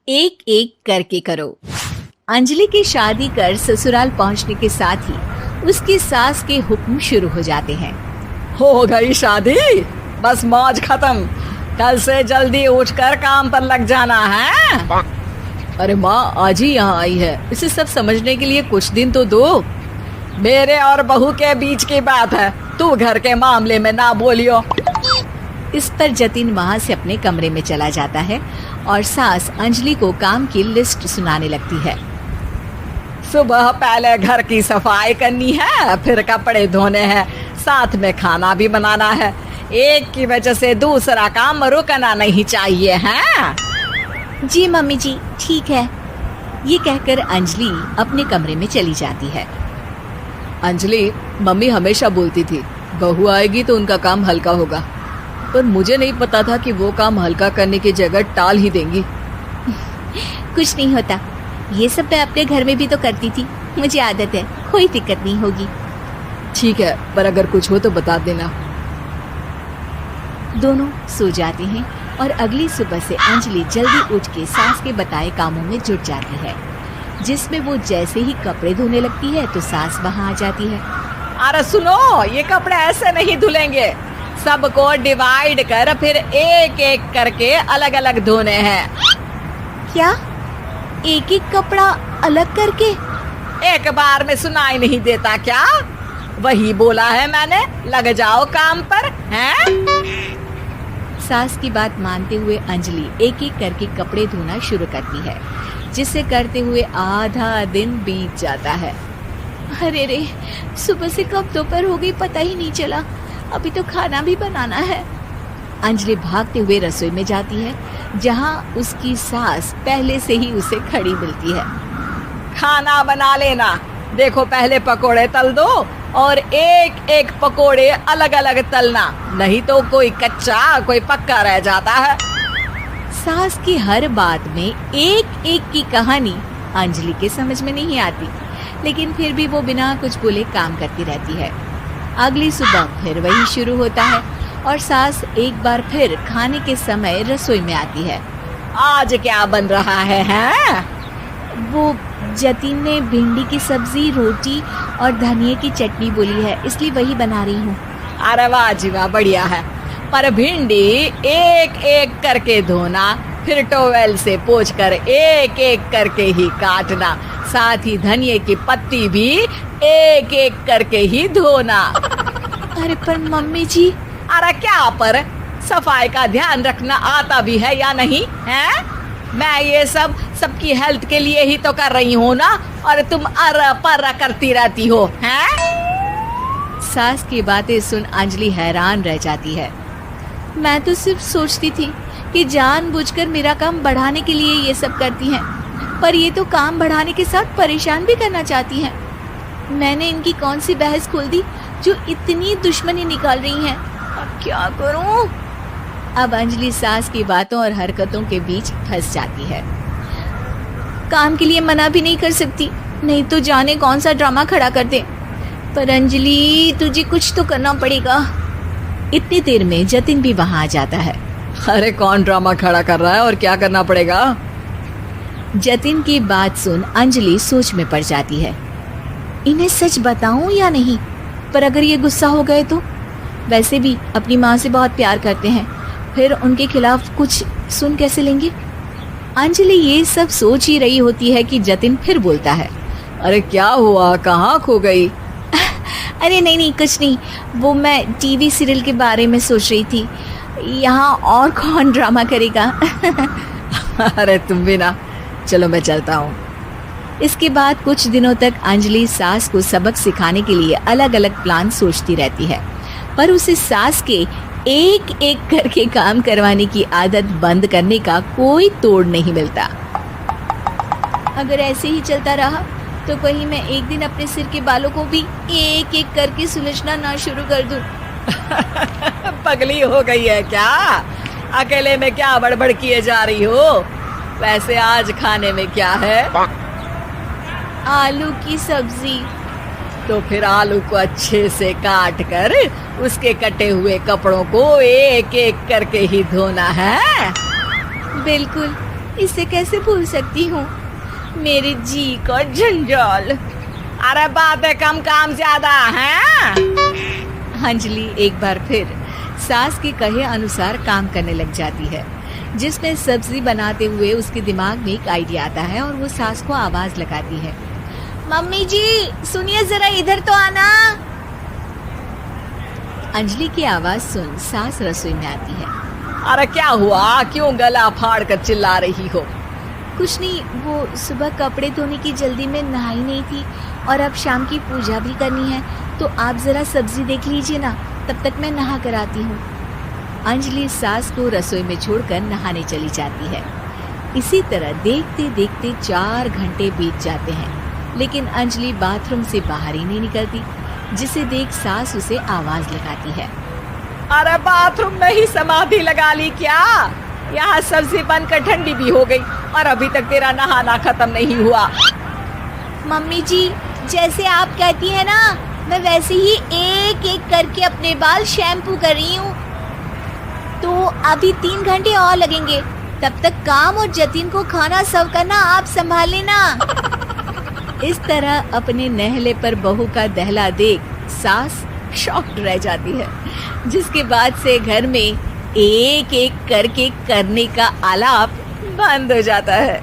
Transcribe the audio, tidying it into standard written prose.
एक एक करके करो। अंजलि की शादी कर ससुराल पहुंचने के साथ ही उसकी सास के हुक्म शुरू हो जाते हैं। हो गई शादी, बस मौज खत्म। कल से जल्दी उठकर काम पर लग जाना है। अरे माँ आज ही यहाँ आई है, इसे सब समझने के लिए कुछ दिन तो दो। मेरे और बहू के बीच की बात है, तू घर के मामले में ना बोलियो। इस पर जतिन वहाँ से अपने कमरे में चला जाता है और सास अंजलि को काम की लिस्ट सुनाने लगती है। सुबह पहले घर की सफाई करनी है, फिर कपड़े धोने हैं, साथ में खाना भी बनाना है। एक की वजह से दूसरा काम रुकना नहीं चाहिए है। जी मम्मी जी ठीक है। ये कहकर अंजलि अपने कमरे में चली जाती है। अंजलि, मम्मी हमेशा बोलती थी बहू आएगी तो उनका काम हल्का होगा, पर मुझे नहीं पता था कि वो काम हल्का करने की जगह टाल ही देंगी। कुछ नहीं होता, ये सब मैं अपने घर में भी तो करती थी, मुझे आदत है, कोई दिक्कत नहीं होगी। ठीक है, पर अगर कुछ हो तो बता देना। दोनों सो जाते हैं और अगली सुबह से अंजलि जल्दी उठ के सास के बताए कामों में जुट जाती है, जिसमें वो जैसे ही कपड़े धोने लगती है तो सास वहाँ आ जाती है। अरे सुनो, ये कपड़े ऐसे नहीं धुलेंगे, सबको डिवाइड कर फिर एक एक करके अलग अलग धोने हैं। क्या एक एक कपड़ा अलग करके? एक बार में सुनाई नहीं देता क्या? वही बोला है मैंने, लग जाओ काम पर हैं? सास की बात मानते हुए अंजलि एक एक करके कपड़े धोना शुरू करती है, जिसे करते हुए आधा दिन बीत जाता है। अरे रे, सुबह से कब दोपहर हो गई पता ही नहीं चला, अभी तो खाना भी बनाना है। अंजलि भागते हुए रसोई में जाती है, जहां उसकी सास पहले से ही उसे खड़ी मिलती है। खाना बना लेना, देखो पहले पकोड़े तल दो और एक एक पकोड़े अलग अलग तलना, नहीं तो कोई कच्चा कोई पक्का रह जाता है। सास की हर बात में एक एक की कहानी अंजलि के समझ में नहीं आती, लेकिन फिर भी वो बिना कुछ बोले काम करती रहती है। अगली सुबह फिर वही शुरू होता है और सास एक बार फिर खाने के समय रसोई में आती है। आज क्या बन रहा है? वो जतिन ने भिंडी की सब्जी, रोटी और धनिए की चटनी बोली है, इसलिए वही बना रही हूँ। अरे वाह जी वाह, बढ़िया है। पर भिंडी एक एक करके धोना, फिर टोवेल से पोंछकर एक एक करके ही काटना, साथ ही धनिए की पत्ती भी एक एक करके ही धोना। अरे पर मम्मी जी। अरे क्या पर, सफाई का ध्यान रखना आता भी है या नहीं है? मैं ये सब सबकी हेल्थ के लिए ही तो कर रही हूँ ना, और तुम अर पर करती रहती हो हैं? सास की बातें सुन अंजलि हैरान रह जाती है। मैं तो सिर्फ सोचती थी कि जानबूझकर मेरा काम बढ़ाने के लिए ये सब करती हैं, पर ये तो काम बढ़ाने के साथ परेशान भी करना चाहती हैं। मैंने इनकी कौन सी बहस खोल दी जो इतनी दुश्मनी निकाल रही हैं? अब क्या करूं? अब अंजलि सास की बातों और हरकतों के बीच फंस जाती है। काम के लिए मना भी नहीं कर सकती, नहीं तो जाने कौन सा ड्रामा खड़ा कर दे। पर अंजलि, तुझे कुछ तो करना पड़ेगा। इतनी देर में जतिन भी वहां आ जाता है। अरे कौन ड्रामा खड़ा कर रहा है और क्या करना पड़ेगा? जतिन की बात सुन अंजलि सोच में पड़ जाती है। इन्हें सच बताऊं या नहीं? पर अगर ये गुस्सा हो गए तो? वैसे भी अपनी माँ से बहुत प्यार करते हैं, फिर उनके खिलाफ कुछ सुन कैसे लेंगे? अंजलि ये सब सोच ही रही होती है कि जतिन फिर बोलता है। अरे क्या हुआ, कहाँ खो गई? अरे नहीं कुछ नहीं, वो मैं टीवी सीरियल के बारे में सोच रही थी। यहाँ और कौन ड्रामा करेगा? अरे तुम भी ना, चलो मैं चलता हूँ। इसके बाद कुछ दिनों तक अंजलि सास को सबक सिखाने के लिए अलग अलग प्लान सोचती रहती है, पर उसे सास के एक एक करके काम करवाने की आदत बंद करने का कोई तोड़ नहीं मिलता। अगर ऐसे ही चलता रहा तो कहीं मैं एक दिन अपने सिर के बालों को भी एक एक करके सुलझना ना शुरू कर दूं। पगली हो गई है क्या? अकेले में क्या बड़बड़ किए जा रही हो? वैसे आज खाने में क्या है? आलू की सब्जी। तो फिर आलू को अच्छे से काट कर उसके कटे हुए कपड़ों को एक एक करके ही धोना है। बिल्कुल, इसे कैसे भूल सकती हूँ? मेरे जी का जंजाल। अरे बातें कम काम ज्यादा है। अंजलि एक बार फिर सास के कहे अनुसार काम करने लग जाती है, जिसमें सब्जी बनाते हुए उसके दिमाग में एक आइडिया आता है और वो सास को आवाज लगाती है, मम्मी जी सुनिए जरा इधर तो आना। अंजलि की आवाज सुन सास रसोई में आती है। अरे क्या हुआ, क्यों गला फाड़ कर चिल्ला रही हो? कुछ नहीं, वो सुबह कपड़े धोने की जल्दी में नहाई नहीं थी और अब शाम की पूजा भी करनी है, तो आप जरा सब्जी देख लीजिए ना, तब तक मैं नहा कर आती हूँ। अंजलि सास को रसोई में छोड़कर नहाने चली जाती है। इसी तरह देखते देखते 4 घंटे बीत जाते हैं, लेकिन अंजलि बाथरूम से बाहर ही नहीं निकलती, जिसे देख सास उसे आवाज लगाती है। अरे बाथरूम में ही समाधि लगा ली क्या? यहाँ सब्जी बनकर ठंडी भी हो गई और अभी तक तेरा नहाना खत्म नहीं हुआ। मम्मी जी जैसे आप कहती हैं ना, मैं वैसे ही एक एक करके अपने बाल शैम्पू कर रही हूँ। तो अभी 3 घंटे और लगेंगे, तब तक काम और जतिन को खाना सर्व करना आप संभाल लेना। इस तरह अपने नहले पर बहू का दहला देख सास शॉक्ड रह जाती है, जिसके बाद से घर में एक एक करके करने का आलाप बंद हो जाता है।